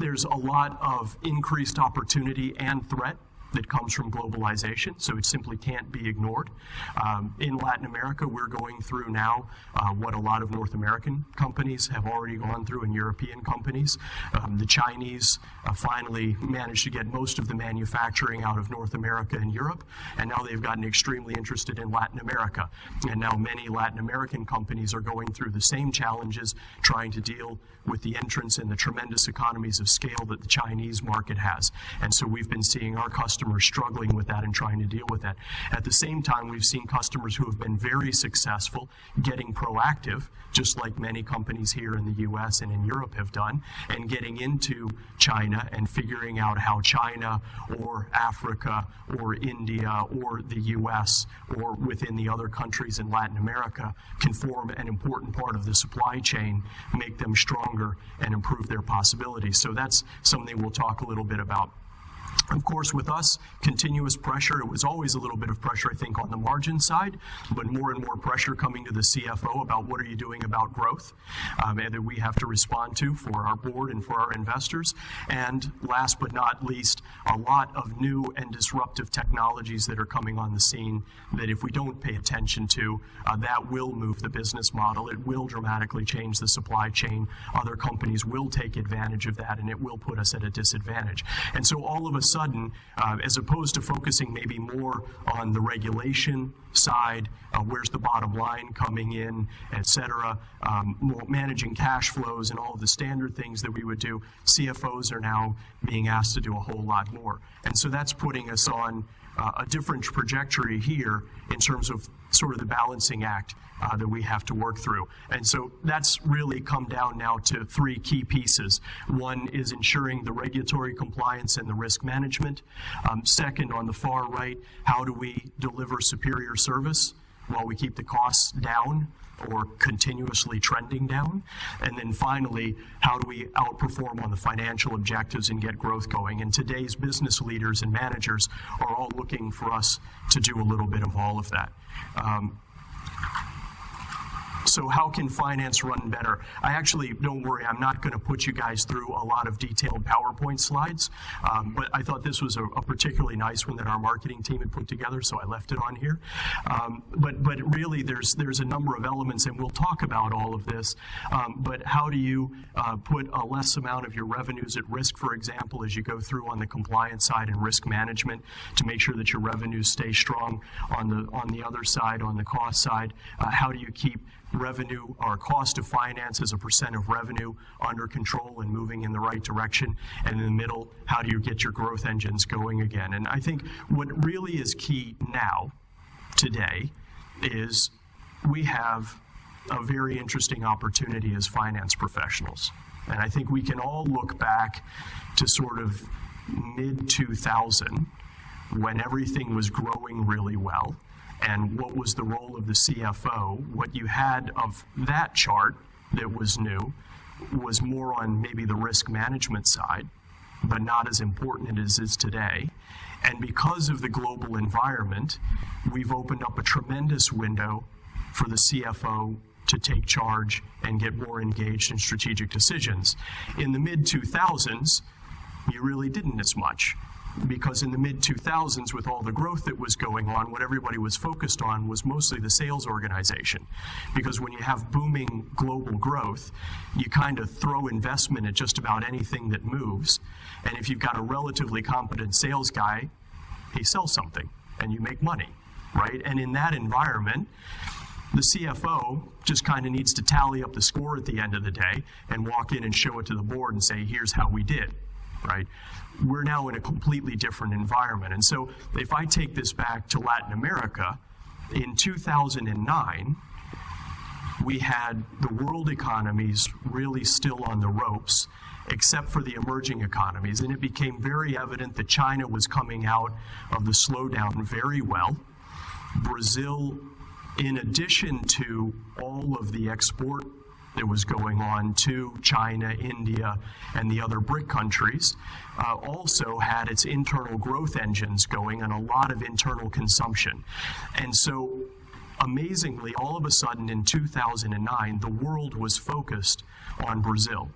There's a lot of increased opportunity and threat that comes from globalization, so it simply can't be ignored. In Latin America, we're going through now what a lot of North American companies have already gone through, and European companies. The Chinese finally managed to get most of the manufacturing out of North America and Europe, and now they've gotten extremely interested in Latin America. And now many Latin American companies are going through the same challenges, trying to deal with the entrance and the tremendous economies of scale that the Chinese market has. And so we've been seeing our customers struggling with that and trying to deal with that. At the same time, we've seen customers who have been very successful getting proactive, just like many companies here in the US and in Europe have done, and getting into China and figuring out how China or Africa or India or the US or within the other countries in Latin America can form an important part of the supply chain, make them stronger, and improve their possibilities. So that's something we'll talk a little bit about. Of course, with us, continuous pressure. It was always a little bit of pressure, I think, on the margin side, but more and more pressure coming to the CFO about what are you doing about growth, and that we have to respond to for our board and for our investors. And last but not least, a lot of new and disruptive technologies that are coming on the scene that if we don't pay attention to, that will move the business model. It will dramatically change the supply chain. Other companies will take advantage of that, and it will put us at a disadvantage. And so all of a sudden, as opposed to focusing maybe more on the regulation side, where's the bottom line coming in, et cetera, managing cash flows and all of the standard things that we would do, CFOs are now being asked to do a whole lot more. And so that's putting us on a different trajectory here in terms of sort of the balancing act that we have to work through. And so that's really come down now to three key pieces. One is ensuring the regulatory compliance and the risk management. Second, on the far right, how do we deliver superior service while we keep the costs down or continuously trending down? And then finally, how do we outperform on the financial objectives and get growth going? And today's business leaders and managers are all looking for us to do a little bit of all of that. So how can finance run better? I actually, don't worry, I'm not going to put you guys through a lot of detailed PowerPoint slides, but I thought this was a particularly nice one that our marketing team had put together, so I left it on here. But really, there's a number of elements, and we'll talk about all of this, but how do you put a less amount of your revenues at risk, for example, as you go through on the compliance side and risk management to make sure that your revenues stay strong on the other side, on the cost side? How do you keep revenue or cost of finance as a percent of revenue under control and moving in the right direction? And in the middle, how do you get your growth engines going again? And I think what really is key now, today, is we have a very interesting opportunity as finance professionals. And I think we can all look back to sort of mid-2000 when everything was growing really well. And what was the role of the CFO? What you had of that chart that was new was more on maybe the risk management side, but not as important as it is today. And because of the global environment, we've opened up a tremendous window for the CFO to take charge and get more engaged in strategic decisions. In the mid-2000s, you really didn't as much. Because in the mid-2000s, with all the growth that was going on, what everybody was focused on was mostly the sales organization. Because when you have booming global growth, you kind of throw investment at just about anything that moves. And if you've got a relatively competent sales guy, he sells something, and you make money, right? And in that environment, the CFO just kind of needs to tally up the score at the end of the day and walk in and show it to the board and say, here's how we did. Right? We're now in a completely different environment. And so if I take this back to Latin America, in 2009, we had the world economies really still on the ropes, except for the emerging economies. And it became very evident that China was coming out of the slowdown very well. Brazil, in addition to all of the export that was going on to China, India, and the other BRIC countries, also had its internal growth engines going and a lot of internal consumption. And so, amazingly, all of a sudden in 2009, the world was focused on Brazil.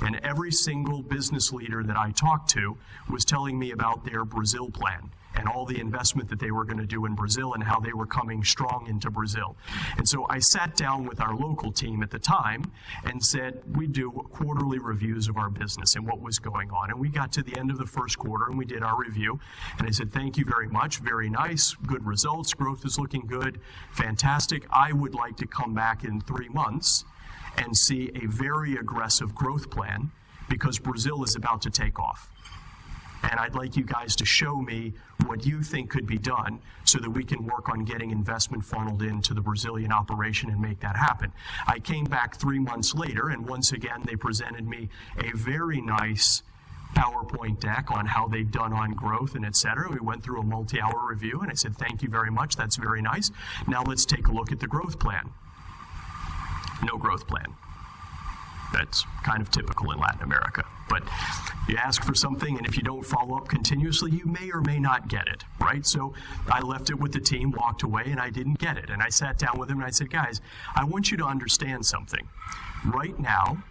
And every single business leader that I talked to was telling me about their Brazil plan and all the investment that they were going to do in Brazil and how they were coming strong into Brazil. And so I sat down with our local team at the time and said, we do quarterly reviews of our business and what was going on. And we got to the end of the first quarter and we did our review. And I said, thank you very much. Very nice. Good results. Growth is looking good. Fantastic. I would like to come back in 3 months and see a very aggressive growth plan because Brazil is about to take off. And I'd like you guys to show me what you think could be done so that we can work on getting investment funneled into the Brazilian operation and make that happen. I came back 3 months later, and once again, they presented me a very nice PowerPoint deck on how they've done on growth and et cetera. We went through a multi-hour review, and I said, thank you very much. That's very nice. Now let's take a look at the growth plan. No growth plan. That's kind of typical in Latin America. But you ask for something, and if you don't follow up continuously, you may or may not get it, right? So I left it with the team, walked away, and I didn't get it. And I sat down with them, and I said, guys, I want you to understand something. Right now,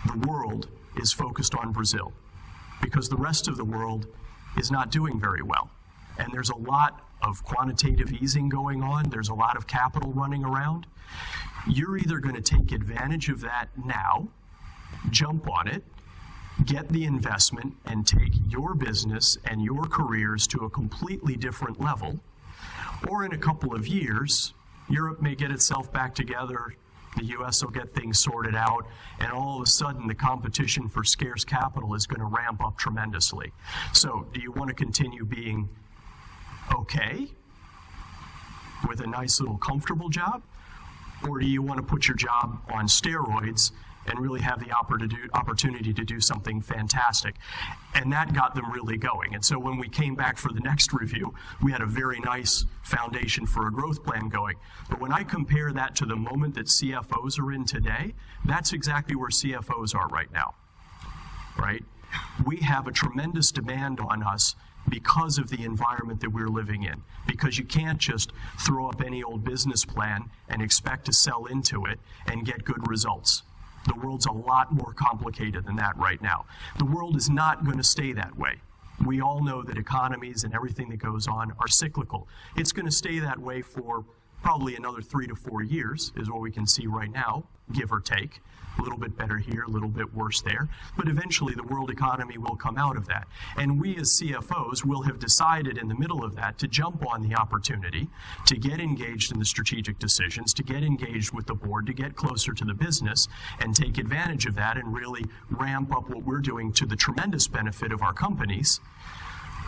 the world is focused on Brazil because the rest of the world is not doing very well. And there's a lot of quantitative easing going on. There's a lot of capital running around. You're either going to take advantage of that now, jump on it, get the investment, and take your business and your careers to a completely different level, or in a couple of years, Europe may get itself back together, the US will get things sorted out, and all of a sudden the competition for scarce capital is going to ramp up tremendously. So, do you want to continue being okay with a nice little comfortable job? Or do you want to put your job on steroids and really have the opportunity to do something fantastic? And that got them really going. And so when we came back for the next review, we had a very nice foundation for a growth plan going. But when I compare that to the moment that CFOs are in today, that's exactly where CFOs are right now, right? We have a tremendous demand on us because of the environment that we're living in. Because you can't just throw up any old business plan and expect to sell into it and get good results. The world's a lot more complicated than that right now. The world is not going to stay that way. We all know that economies and everything that goes on are cyclical. It's going to stay that way for probably another 3 to 4 years, is what we can see right now, give or take. A little bit better here, a little bit worse there. But eventually the world economy will come out of that. And we as CFOs will have decided in the middle of that to jump on the opportunity, to get engaged in the strategic decisions, to get engaged with the board, to get closer to the business and take advantage of that and really ramp up what we're doing to the tremendous benefit of our companies,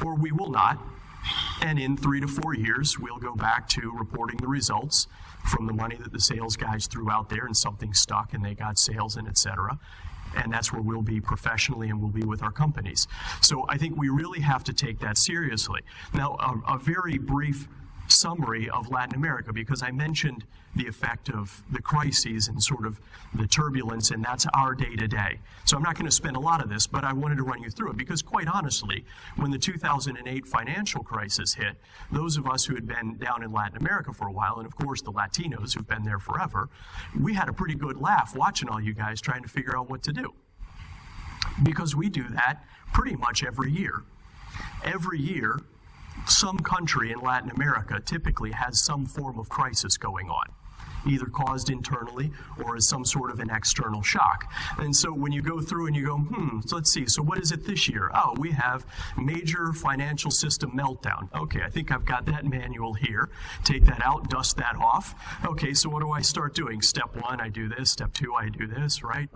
or we will not. And in 3 to 4 years, we'll go back to reporting the results from the money that the sales guys threw out there and something stuck and they got sales and et cetera. And that's where we'll be professionally and we'll be with our companies. So I think we really have to take that seriously. Now, a very brief summary of Latin America, because I mentioned the effect of the crises and sort of the turbulence, and that's our day-to-day. So I'm not going to spend a lot of this, but I wanted to run you through it, because quite honestly, when the 2008 financial crisis hit, those of us who had been down in Latin America for a while, and of course the Latinos who've been there forever, we had a pretty good laugh watching all you guys trying to figure out what to do. Because we do that pretty much every year. Every year, some country in Latin America typically has some form of crisis going on, either caused internally or as some sort of an external shock. And so when you go through and you go, so let's see, so what is it this year? Oh, we have major financial system meltdown. Okay, I think I've got that manual here. Take that out, dust that off. Okay, so what do I start doing? Step 1, I do this. Step 2, I do this, right?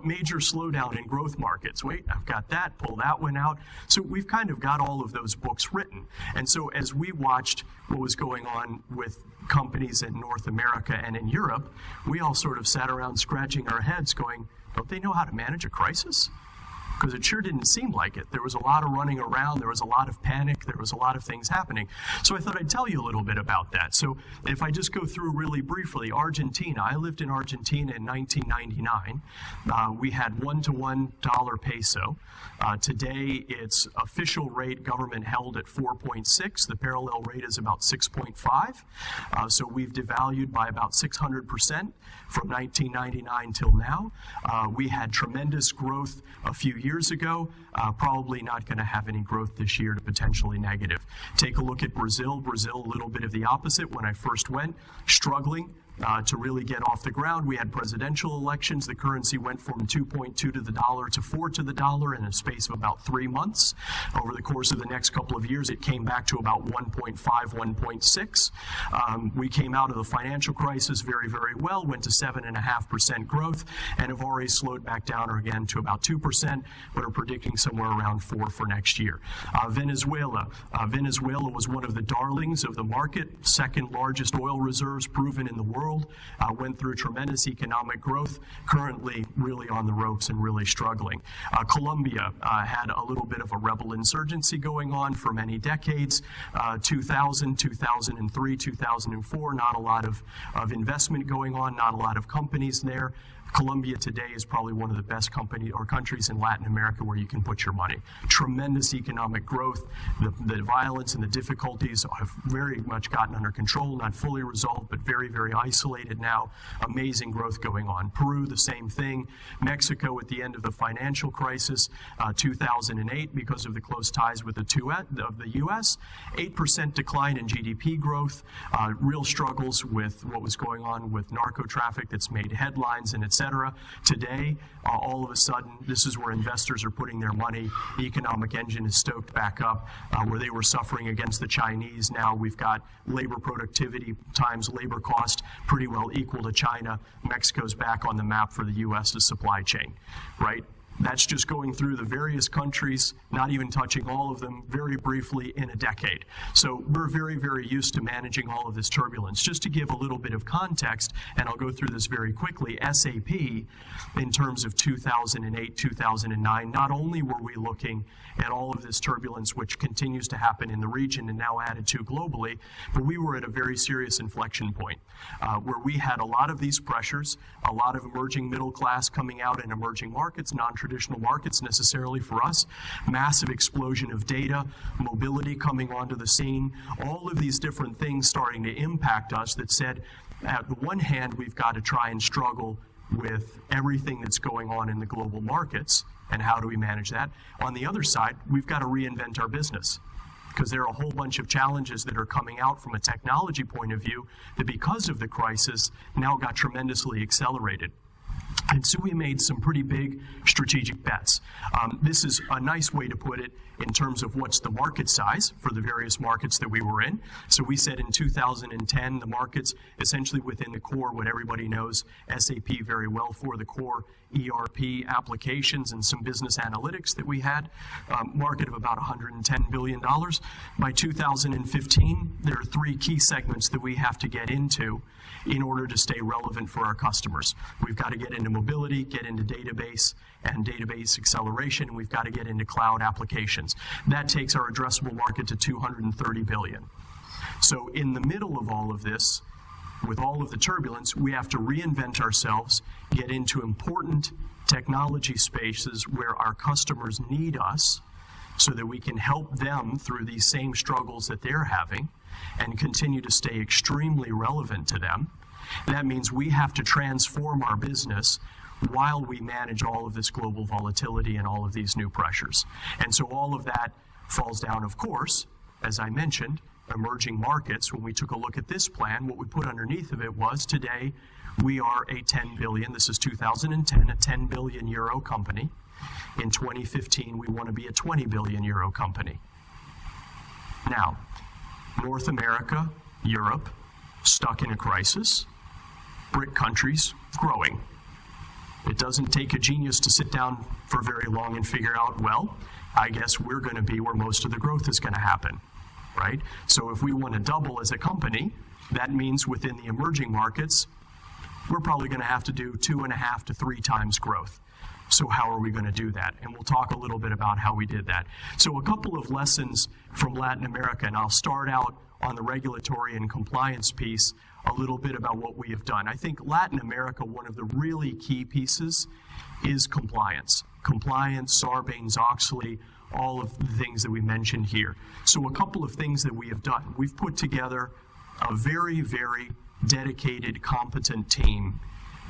Major slowdown in growth markets. Wait, I've got that. Pull that one out. So we've kind of got all of those books written. And so as we watched what was going on with companies in North America and in Europe, we all sort of sat around scratching our heads going, don't they know how to manage a crisis? Because it sure didn't seem like it. There was a lot of running around, there was a lot of panic, there was a lot of things happening. So I thought I'd tell you a little bit about that. So if I just go through really briefly, Argentina. I lived in Argentina in 1999. We had 1-to-1 dollar peso. Today, its official rate, government held at 4.6. The parallel rate is about 6.5. So we've devalued by about 600% from 1999 till now. We had tremendous growth a few years ago, probably not going to have any growth this year to potentially negative. Take a look at Brazil. Brazil, a little bit of the opposite. When I first went, struggling to really get off the ground. We had presidential elections. The currency went from 2.2 to the dollar to 4 to the dollar in a space of about 3 months. Over the course of the next couple of years, it came back to about 1.5, 1.6. We came out of the financial crisis very, very well, went to 7.5% growth, and have already slowed back down again to about 2%, but are predicting somewhere around 4 for next year. Venezuela. Venezuela was one of the darlings of the market, second largest oil reserves proven in the world. Went through tremendous economic growth, currently really on the ropes and really struggling. Colombia had a little bit of a rebel insurgency going on for many decades. 2000, 2003, 2004, not a lot of investment going on, not a lot of companies there. Colombia today is probably one of the best countries in Latin America where you can put your money. Tremendous economic growth. The violence and the difficulties have very much gotten under control, not fully resolved, but very, very isolated now. Amazing growth going on. Peru, the same thing. Mexico at the end of the financial crisis, 2008, because of the close ties with the U.S., 8% decline in GDP growth, real struggles with what was going on with narco traffic that's made headlines and etc. Today, all of a sudden, this is where investors are putting their money. The economic engine is stoked back up. Where they were suffering against the Chinese, now we've got labor productivity times labor cost pretty well equal to China. Mexico's back on the map for the U.S.'s supply chain, right? That's just going through the various countries, not even touching all of them, very briefly in a decade. So we're very, very used to managing all of this turbulence. Just to give a little bit of context, and I'll go through this very quickly, SAP, in terms of 2008, 2009, not only were we looking at all of this turbulence, which continues to happen in the region and now added to globally, but we were at a very serious inflection point where we had a lot of these pressures, a lot of emerging middle class coming out in emerging markets, non-traditional markets necessarily for us, massive explosion of data, mobility coming onto the scene, all of these different things starting to impact us that said, at the one hand, we've got to try and struggle with everything that's going on in the global markets, and how do we manage that? On the other side, we've got to reinvent our business, because there are a whole bunch of challenges that are coming out from a technology point of view that because of the crisis now got tremendously accelerated. And so we made some pretty big strategic bets. This is a nice way to put it in terms of what's the market size for the various markets that we were in. So we said in 2010, the markets essentially within the core, what everybody knows SAP very well for, the core ERP applications and some business analytics that we had, market of about $110 billion. By 2015, there are 3 key segments that we have to get into in order to stay relevant for our customers. We've got to get into mobility, get into database and database acceleration, and we've got to get into cloud applications. That takes our addressable market to $230 billion. So in the middle of all of this, with all of the turbulence, we have to reinvent ourselves, get into important technology spaces where our customers need us so that we can help them through these same struggles that they're having and continue to stay extremely relevant to them. That means we have to transform our business while we manage all of this global volatility and all of these new pressures. And so all of that falls down, of course, as I mentioned, emerging markets. When we took a look at this plan, what we put underneath of it was today we are a 10 billion, this is 2010, a 10 billion euro company. In 2015, we want to be a 20 billion euro company. Now, North America, Europe, stuck in a crisis. BRIC countries, growing. It doesn't take a genius to sit down for very long and figure out, well, I guess we're going to be where most of the growth is going to happen, right? So if we want to double as a company, that means within the emerging markets, we're probably going to have to do 2.5 to 3 times growth. So how are we going to do that? And we'll talk a little bit about how we did that. So a couple of lessons from Latin America, and I'll start out on the regulatory and compliance piece, a little bit about what we have done. I think Latin America, one of the really key pieces is compliance. Compliance, Sarbanes-Oxley, all of the things that we mentioned here. So a couple of things that we have done. We've put together a very, very dedicated, competent team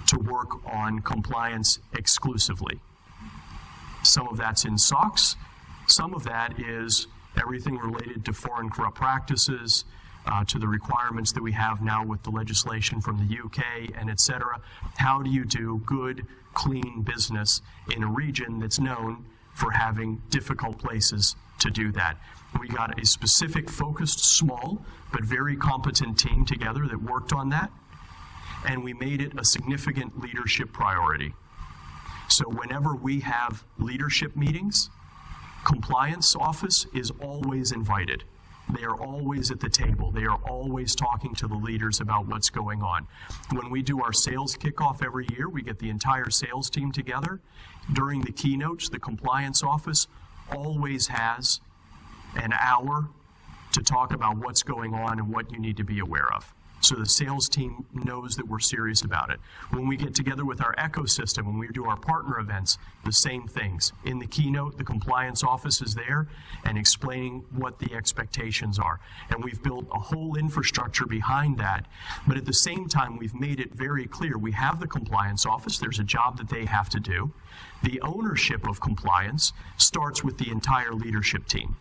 to work on compliance exclusively. Some of that's in SOX. Some of that is everything related to foreign corrupt practices, to the requirements that we have now with the legislation from the UK and et cetera. How do you do good, clean business in a region that's known for having difficult places to do that? We got a specific, focused, small, but very competent team together that worked on that, and we made it a significant leadership priority. So whenever we have leadership meetings, compliance office is always invited. They are always at the table. They are always talking to the leaders about what's going on. When we do our sales kickoff every year, we get the entire sales team together. During the keynotes, the compliance office always has an hour to talk about what's going on and what you need to be aware of. So the sales team knows that we're serious about it. When we get together with our ecosystem, when we do our partner events, the same things. In the keynote, the compliance office is there and explaining what the expectations are. And we've built a whole infrastructure behind that. But at the same time, we've made it very clear. We have the compliance office. There's a job that they have to do. The ownership of compliance starts with the entire leadership team,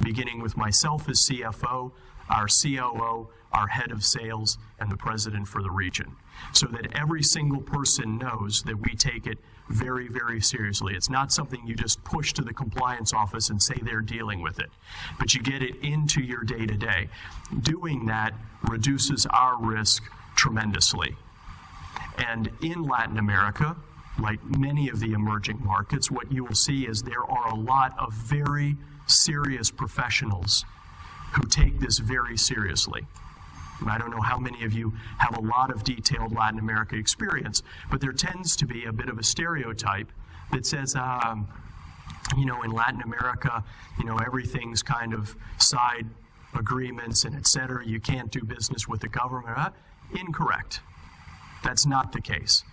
beginning with myself as CFO, our COO, our head of sales, and the president for the region, so that every single person knows that we take it very, very seriously. It's not something you just push to the compliance office and say they're dealing with it, but you get it into your day-to-day. Doing that reduces our risk tremendously. And in Latin America, like many of the emerging markets, what you will see is there are a lot of very serious professionals who take this very seriously. I don't know how many of you have a lot of detailed Latin America experience, but there tends to be a bit of a stereotype that says, in Latin America, everything's kind of side agreements and et cetera. You can't do business with the government. Incorrect. That's not the case.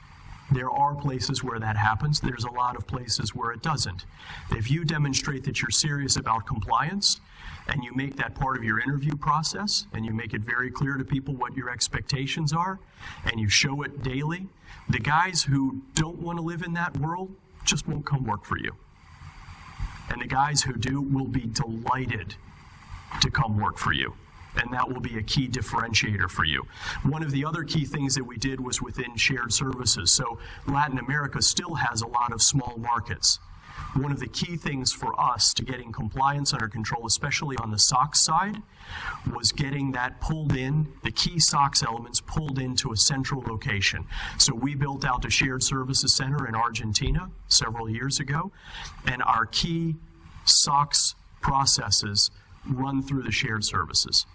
There are places where that happens. There's a lot of places where it doesn't. If you demonstrate that you're serious about compliance, and you make that part of your interview process, and you make it very clear to people what your expectations are, and you show it daily, the guys who don't want to live in that world just won't come work for you. And the guys who do will be delighted to come work for you. And that will be a key differentiator for you. One of the other key things that we did was within shared services. So Latin America still has a lot of small markets. One of the key things for us to getting compliance under control, especially on the SOX side, was getting that pulled in, the key SOX elements pulled into a central location. So we built out a shared services center in Argentina several years ago, and our key SOX processes run through the shared services,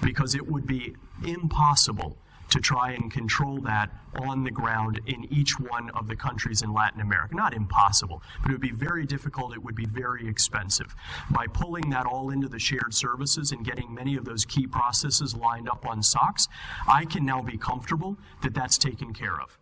because it would be impossible to try and control that on the ground in each one of the countries in Latin America. Not impossible, but it would be very difficult. It would be very expensive. By pulling that all into the shared services and getting many of those key processes lined up on SOX, I can now be comfortable that that's taken care of.